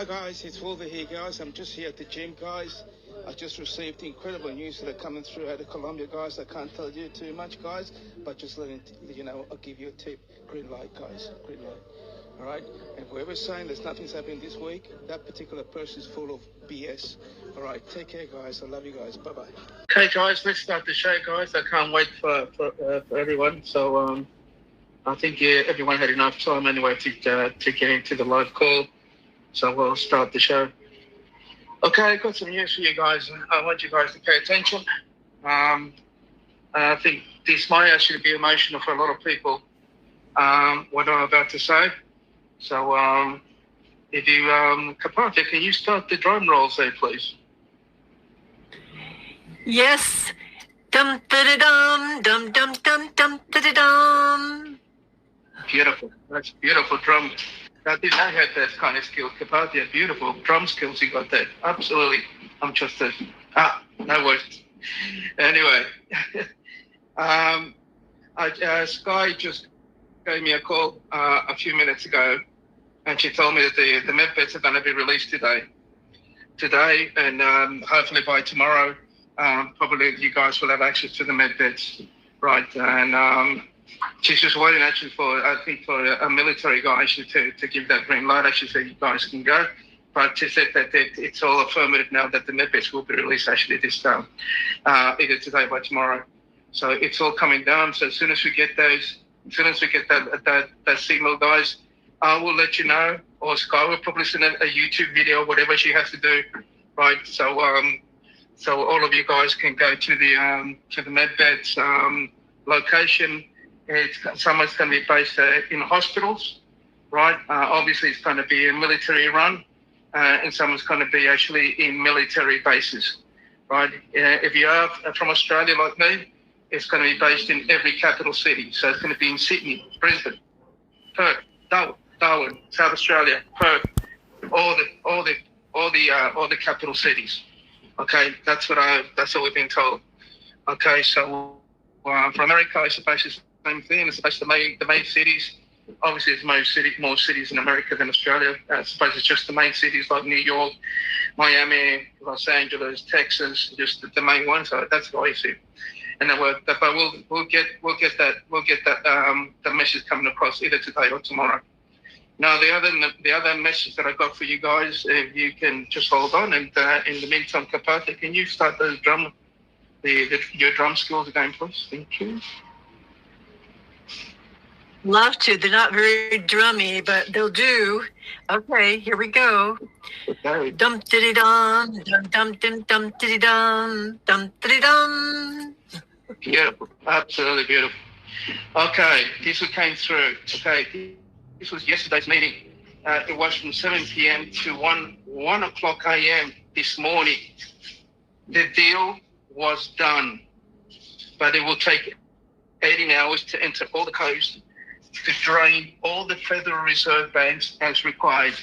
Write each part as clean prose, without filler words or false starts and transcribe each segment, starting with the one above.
Hi guys, it's Wolver here guys. I'm just here at the gym guys. I just received incredible news that are coming through out of Colombia guys. I can't tell you too much guys, but just letting you know, I'll give you a tip. Green light guys, green light. Alright, and whoever's saying there's nothing's happening this week, that particular person is full of BS. Alright, take care guys, I love you guys, bye bye. Okay guys, let's start the show guys. I can't wait for everyone. So I think everyone had enough time anyway to get into the live call. So we'll start the show. Okay, I've got some news for you guys. I want you guys to pay attention. I think this might actually be emotional for a lot of people, what I'm about to say. So if you, Kapante, can you start the drum rolls there, please? Yes. Dum da dum dum dum dum dum da dum. Beautiful. That's beautiful drum. I didn't know you had that kind of skill, Kapante. Beautiful drum skills you got there. Absolutely. I'm just no words. Anyway, Sky just gave me a call a few minutes ago, and she told me that the med beds are going to be released today, and hopefully by tomorrow, probably you guys will have access to the med beds, right? And she's just waiting actually for, I think, for a military guy actually to give that green light actually so you guys can go. But she said that it's all affirmative now that the med beds will be released actually this time, either today or tomorrow. So it's all coming down. So as soon as we get those, as soon as we get that signal, guys, I will let you know, or Sky will probably send a YouTube video, whatever she has to do, right? So so all of you guys can go to the med beds location. Someone's going to be based in hospitals, right? Obviously, it's going to be a military run, and someone's going to be actually in military bases, right? If you are from Australia like me, it's going to be based in every capital city. So it's going to be in Sydney, Brisbane, Perth, Darwin, South Australia, Perth, all the capital cities. Okay, that's what we've been told. Okay, so for America, it's basically same thing. It's supposed to the main cities. Obviously, there's more cities in America than Australia. I suppose it's just the main cities like New York, Miami, Los Angeles, Texas, just the main ones. So that's what I see. And then we'll get that the message coming across either today or tomorrow. Now the other message that I got for you guys, if you can just hold on, and in the meantime, Kapate, can you start those your drum skills again, please? Thank you. Love to. They're not very drummy, but they'll do. Okay, here we go. Okay. Dum diddy dum dum dum dum dum diddy dum dum diddy dum. Beautiful, absolutely beautiful. Okay, this one came through. Okay, this was yesterday's meeting. It was from 7 p.m. to 1 o'clock a.m. this morning. The deal was done, but it will take 18 hours to enter all the codes, to drain all the Federal Reserve banks as required.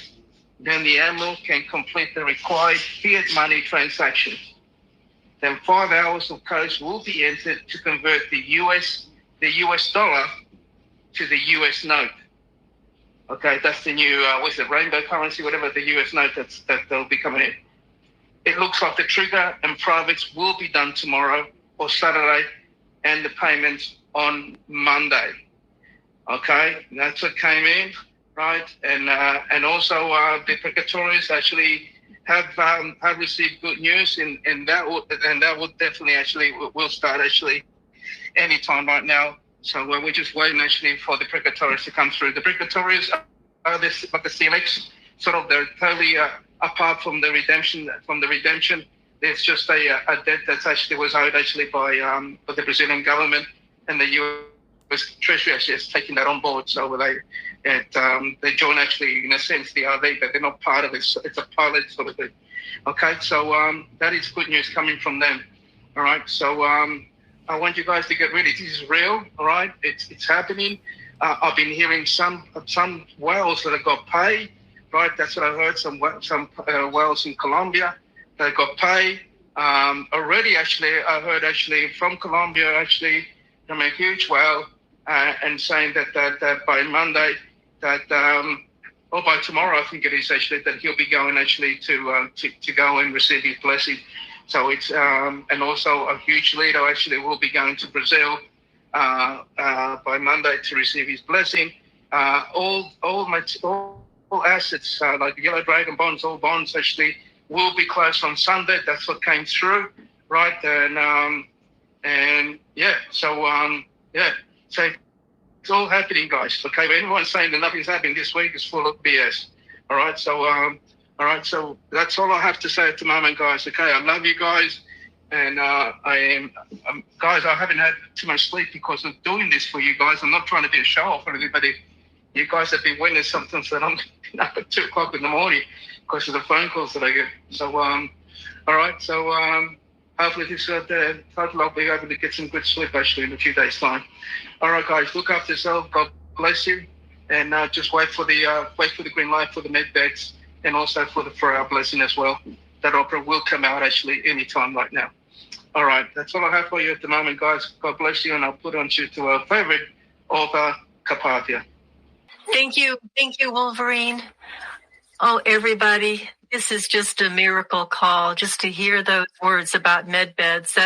Then the AMLO can complete the required fiat money transactions. Then 5 hours of codes will be entered to convert the US dollar to the US note. Okay, that's the new, what's it, rainbow currency, whatever, the US note that they'll be coming in. It looks like the trigger and privates will be done tomorrow or Saturday, and the payments on Monday. Okay, that's what came in, right? And also the purgatories actually have received good news, and that would definitely actually will start actually anytime right now. So we're just waiting actually for the purgatories to come through. The purgatories are this, but the CLX sort of, they're totally apart from the redemption. From the redemption, there's just a debt that's actually was owed actually by the Brazilian government, and the US Treasury actually has taken that on board. So they join actually in a sense the RV, but they're not part of it. So it's a pilot sort of thing. Okay, so that is good news coming from them. All right, so I want you guys to get ready. This is real. All right, it's happening. I've been hearing some whales that have got paid. Right, that's what I heard. Some whales in Colombia that got paid. Already, actually, I heard actually from Colombia, actually, from a huge whale, and saying that by Monday, that or by tomorrow, I think it is actually, that he'll be going actually to go and receive his blessing. So it's and also a huge leader actually will be going to Brazil by Monday to receive his blessing. All assets like Yellow Dragon bonds, all bonds actually will be closed on Sunday. That's what came through, right? And yeah, so so it's all happening, guys. Okay, but everyone's saying that nothing's happening this week is full of BS. All right, so that's all I have to say at the moment, guys. Okay, I love you guys, and guys, I haven't had too much sleep because of doing this for you guys. I'm not trying to be a show off or anything, but if you guys have been witness something that I'm up at 2 o'clock in the morning because of the phone calls that I get. So all right, so hopefully hopefully I'll be able to get some good sleep actually in a few days' time. All right, guys, look after yourself. God bless you, and just wait for the green light for the med beds, and also for our blessing as well. That opera will come out actually any time right now. All right, that's all I have for you at the moment, guys. God bless you, and I'll put on to our favorite author, Carpathia. Thank you, Wolverine. Oh, everybody, this is just a miracle call. Just to hear those words about med beds,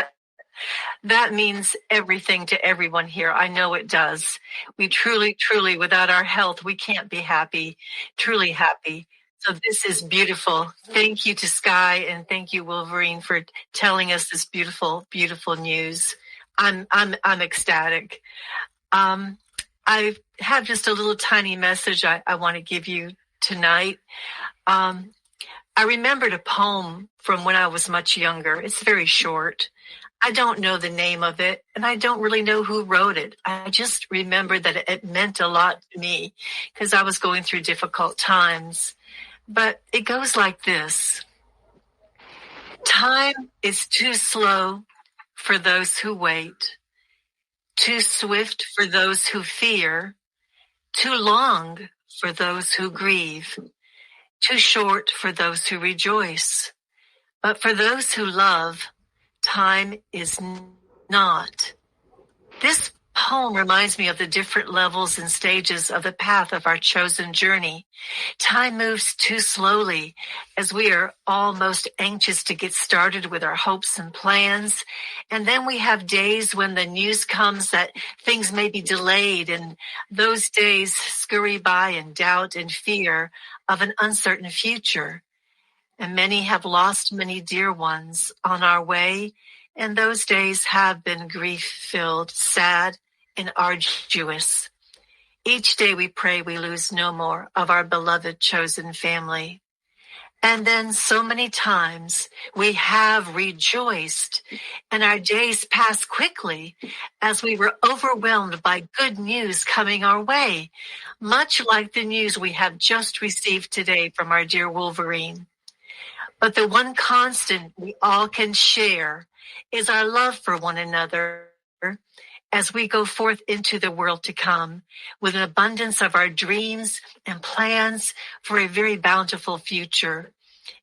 that means everything to everyone here. I know it does. We truly, without our health, we can't be happy, truly happy. So this is beautiful. Thank you to Sky, and thank you, Wolverine, for telling us this beautiful, beautiful news. I'm ecstatic. I have just a little tiny message I want to give you tonight. I remembered a poem from when I was much younger. It's very short. I don't know the name of it, and I don't really know who wrote it. I just remember that it meant a lot to me because I was going through difficult times. But it goes like this. Time is too slow for those who wait, too swift for those who fear, too long for those who grieve, too short for those who rejoice. But for those who love, time is not. This poem reminds me of the different levels and stages of the path of our chosen journey. Time moves too slowly as we are all most anxious to get started with our hopes and plans. And then we have days when the news comes that things may be delayed, and those days scurry by in doubt and fear of an uncertain future. And many have lost many dear ones on our way, and those days have been grief-filled, sad, and arduous. Each day we pray we lose no more of our beloved chosen family. And then so many times we have rejoiced, and our days pass quickly as we were overwhelmed by good news coming our way, much like the news we have just received today from our dear Wolverine. But the one constant we all can share is our love for one another as we go forth into the world to come with an abundance of our dreams and plans for a very bountiful future.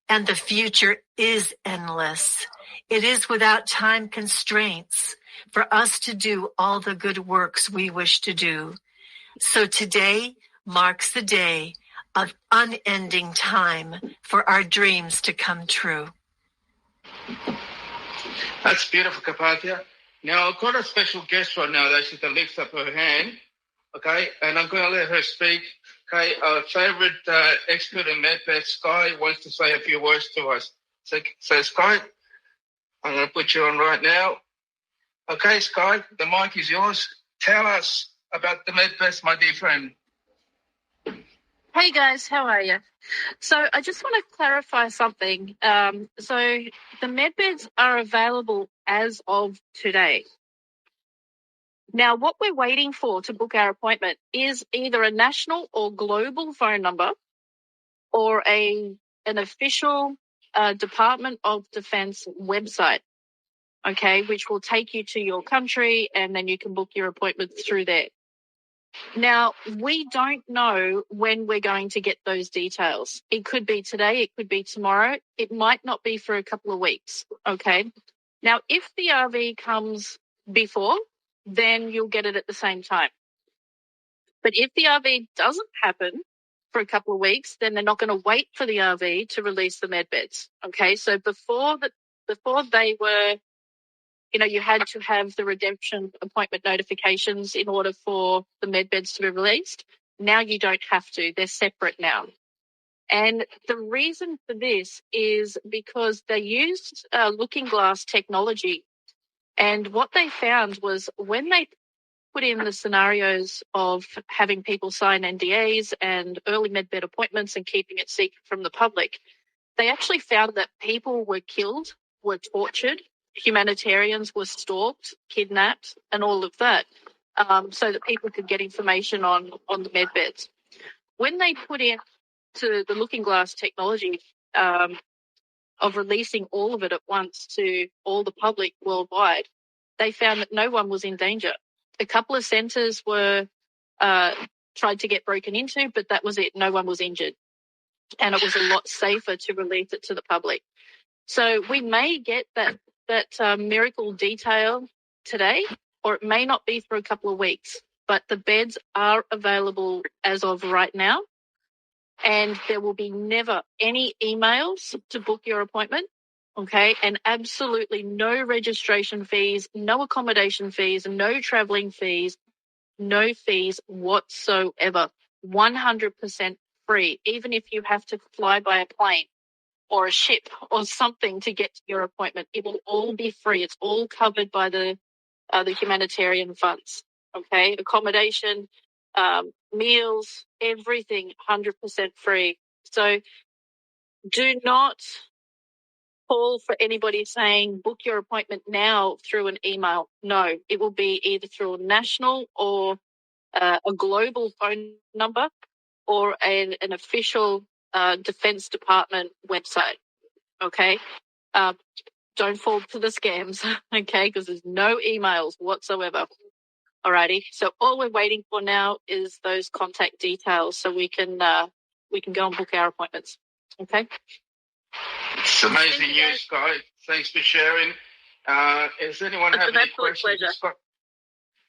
And the future is endless. It is without time constraints for us to do all the good works we wish to do. So today marks the day of unending time for our dreams to come true. That's beautiful, Carpathia. Now, I've got a special guest right now that lifts up her hand, okay, and I'm going to let her speak. Okay, our favorite expert in medbed, Sky, wants to say a few words to us. So Sky, I'm going to put you on right now. Okay, Sky, the mic is yours. Tell us about the medbeds, my dear friend. Hey guys, how are you? So I just want to clarify something. So the medbeds are available as of today. Now, what we're waiting for to book our appointment is either a national or global phone number or an official Department of Defense website, okay, which will take you to your country, and then you can book your appointments through there. Now, we don't know when we're going to get those details. It could be today, it could be tomorrow. It might not be for a couple of weeks, okay? Now, if the RV comes before, then you'll get it at the same time. But if the RV doesn't happen, for a couple of weeks, then they're not going to wait for the RV to release the med beds. Okay, so before they were, you had to have the redemption appointment notifications in order for the med beds to be released. Now you don't have to; they're separate now. And the reason for this is because they used looking glass technology, and what they found was when they put in the scenarios of having people sign NDAs and early medbed appointments and keeping it secret from the public, they actually found that people were killed, were tortured, humanitarians were stalked, kidnapped, and all of that, so that people could get information on the medbeds. When they put in to the looking glass technology of releasing all of it at once to all the public worldwide, they found that no one was in danger. A couple of centres were tried to get broken into, but that was it. No one was injured. And it was a lot safer to release it to the public. So we may get that miracle detail today, or it may not be for a couple of weeks, but the beds are available as of right now. And there will be never any emails to book your appointment. Okay, and absolutely no registration fees, no accommodation fees, no travelling fees, no fees whatsoever. 100% free, even if you have to fly by a plane or a ship or something to get to your appointment. It will all be free. It's all covered by the humanitarian funds. Okay, accommodation, meals, everything 100% free. So do not call for anybody saying book your appointment now through an email. No, it will be either through a national or a global phone number or an official Defense Department website. Okay, don't fall to the scams. Okay, because there's no emails whatsoever. Alrighty, so all we're waiting for now is those contact details so we can go and book our appointments. Okay. It's amazing news, Sky. Thanks for sharing. Does anyone have any questions?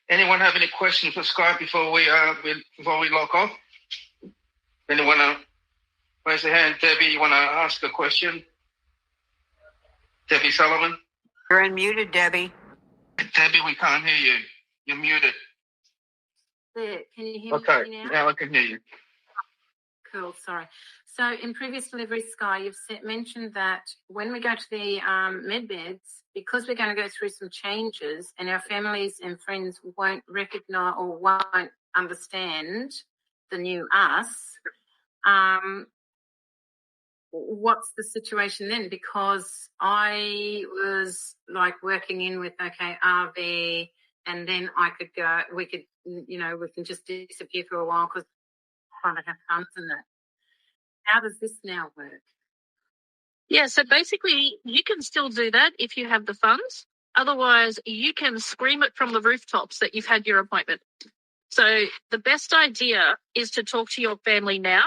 Anyone have any questions for Sky before we lock off? Anyone raise their hand? Debbie, you want to ask a question? Debbie Sullivan? You're unmuted, Debbie. Debbie, we can't hear you. You're muted. There, can you hear me now? Now I can hear you. Cool, sorry. So in previous deliveries, Sky, you've mentioned that when we go to the med beds, because we're going to go through some changes and our families and friends won't recognise or won't understand the new us, what's the situation then? Because I was like working in with, RV, and then we can just disappear for a while because I don't have funds and that. How does this now work? Yeah, so basically you can still do that if you have the funds. Otherwise, you can scream it from the rooftops that you've had your appointment. So the best idea is to talk to your family now,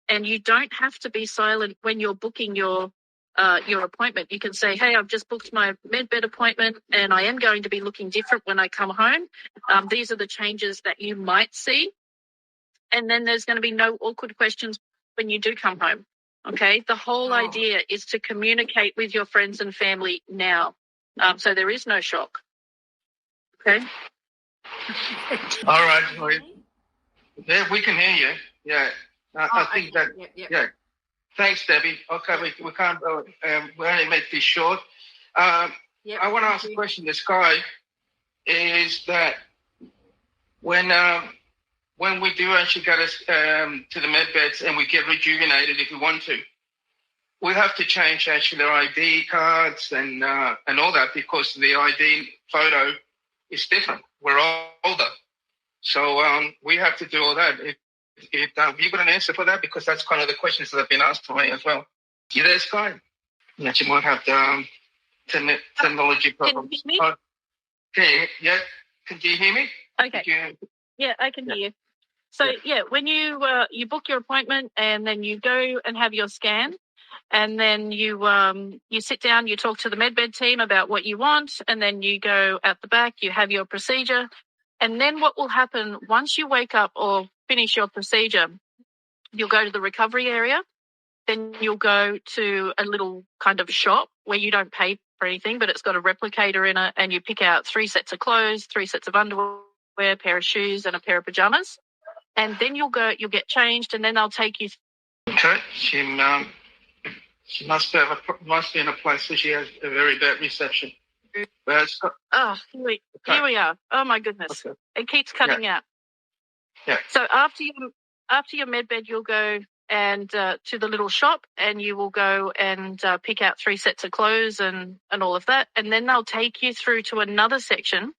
and you don't have to be silent when you're booking your appointment. You can say, hey, I've just booked my medbed appointment and I am going to be looking different when I come home. These are the changes that you might see. And then there's going to be no awkward questions when you do come home. Okay, the whole idea is to communicate with your friends and family now, so there is no shock. Okay. All right. Yeah, we can hear you. Yeah, I think that. Yeah. Thanks, Debbie. Okay, we can't. We only make this short. I want to ask a question to Sky. Is that when we do actually go to the med beds and we get rejuvenated if we want to, we have to change actually their ID cards and all that because the ID photo is different. We're older. So we have to do all that. If you got an answer for that? Because that's kind of the questions that have been asked to me as well. You there, Sky? That you might have the technology problems. Can you hear me? Can you hear me? Okay. Yeah, I can hear you. So, when you book your appointment and then you go and have your scan and then you sit down, you talk to the medbed team about what you want, and then you go out the back, you have your procedure. And then what will happen once you wake up or finish your procedure, you'll go to the recovery area. Then you'll go to a little kind of shop where you don't pay for anything, but it's got a replicator in it, and you pick out 3 sets of clothes, 3 sets of underwear, a pair of shoes, and a pair of pajamas. And then you'll get changed, and then they'll take you. Okay, she must be in a place where she has a very bad reception. Oh, here we are. Oh my goodness, okay. It keeps cutting out. Yeah. So after your med bed, you'll go and to the little shop, and you will go and pick out 3 sets of clothes and all of that, and then they'll take you through to another section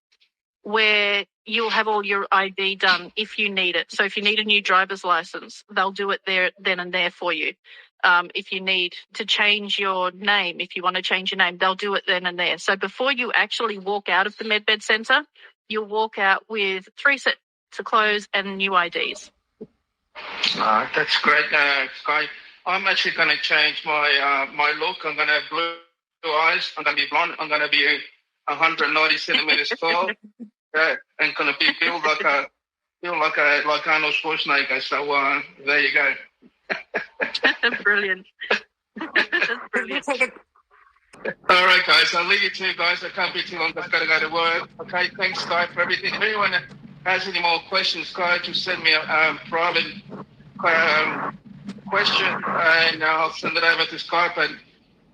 where you'll have all your ID done if you need it. So if you need a new driver's license, they'll do it there then and there for you. If you need to change your name, if you want to change your name, they'll do it then and there. So before you actually walk out of the medbed centre, you'll walk out with 3 sets of clothes and new IDs. That's great, Sky. I'm actually going to change my look. I'm going to have blue eyes. I'm going to be blonde. I'm going to be 190 centimeters tall. Yeah, and going to be built like Arnold Schwarzenegger. So there you go. Brilliant. That's brilliant. All right, guys. I'll leave you to, guys. I can't be too long. I've got to go to work. Okay. Thanks, Sky, for everything. If anyone has any more questions, Sky, just send me a private question, and I'll send it over to Sky, but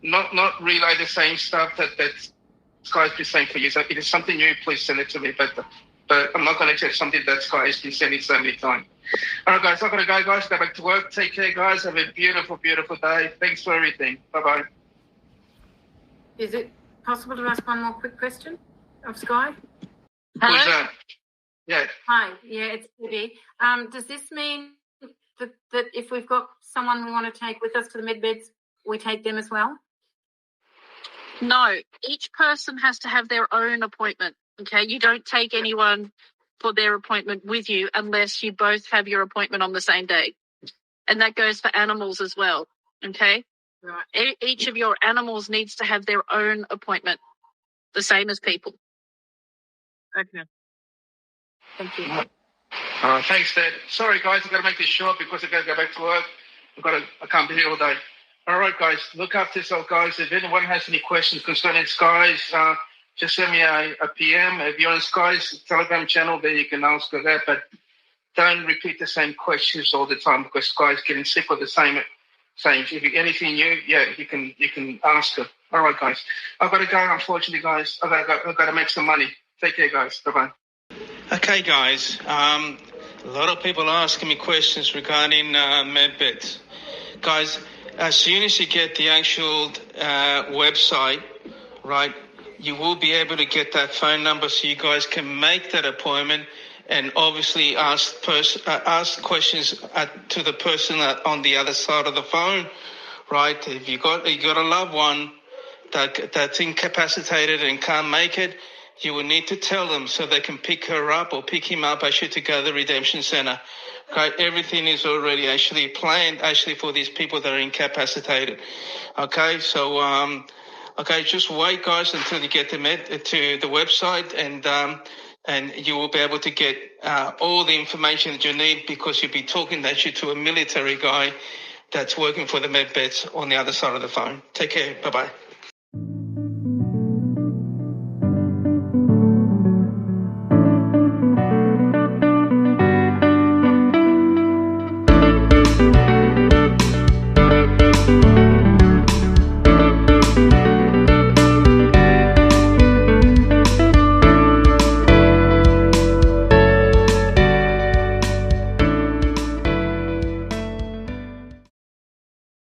not relay the same stuff that Sky's been saying for you. So if it is something new, please send it to me. But I'm not going to check something that Sky has been sending so many times. All right, guys. I'm going to go, guys. Go back to work. Take care, guys. Have a beautiful, beautiful day. Thanks for everything. Bye-bye. Is it possible to ask one more quick question of Sky? Hello? Who's that? Yeah. Hi. Yeah, it's Judy. Does this mean that if we've got someone we want to take with us to the medbeds, we take them as well? No, each person has to have their own appointment, okay? You don't take anyone for their appointment with you unless you both have your appointment on the same day. And that goes for animals as well, okay? Right. Each of your animals needs to have their own appointment, the same as people. Okay. Thank you. Thanks, Dad. Sorry, guys. I've got to make this short because I've got to go back to work. I can't be here all day. All right, guys. Look after yourself, guys. If anyone has any questions concerning Sky's, just send me a PM. If you're on Sky's Telegram channel, then you can ask her that. But don't repeat the same questions all the time because Sky's getting sick of the same. If you anything new, you can ask her. All right, guys. I've got to go. Unfortunately, guys, I've got to make some money. Take care, guys. Bye bye. Okay, guys. A lot of people are asking me questions regarding medbeds. Guys, as soon as you get the actual website, right, you will be able to get that phone number so you guys can make that appointment and obviously ask questions to the person on the other side of the phone, right? If you got a loved one that's incapacitated and can't make it, you will need to tell them so they can pick her up or pick him up actually to go to the Redemption Center. Okay, everything is already actually planned for these people that are incapacitated. Okay, so just wait, guys, until you get to the website, and you will be able to get all the information that you need because you'll be talking actually to a military guy that's working for the medbeds on the other side of the phone. Take care. Bye bye.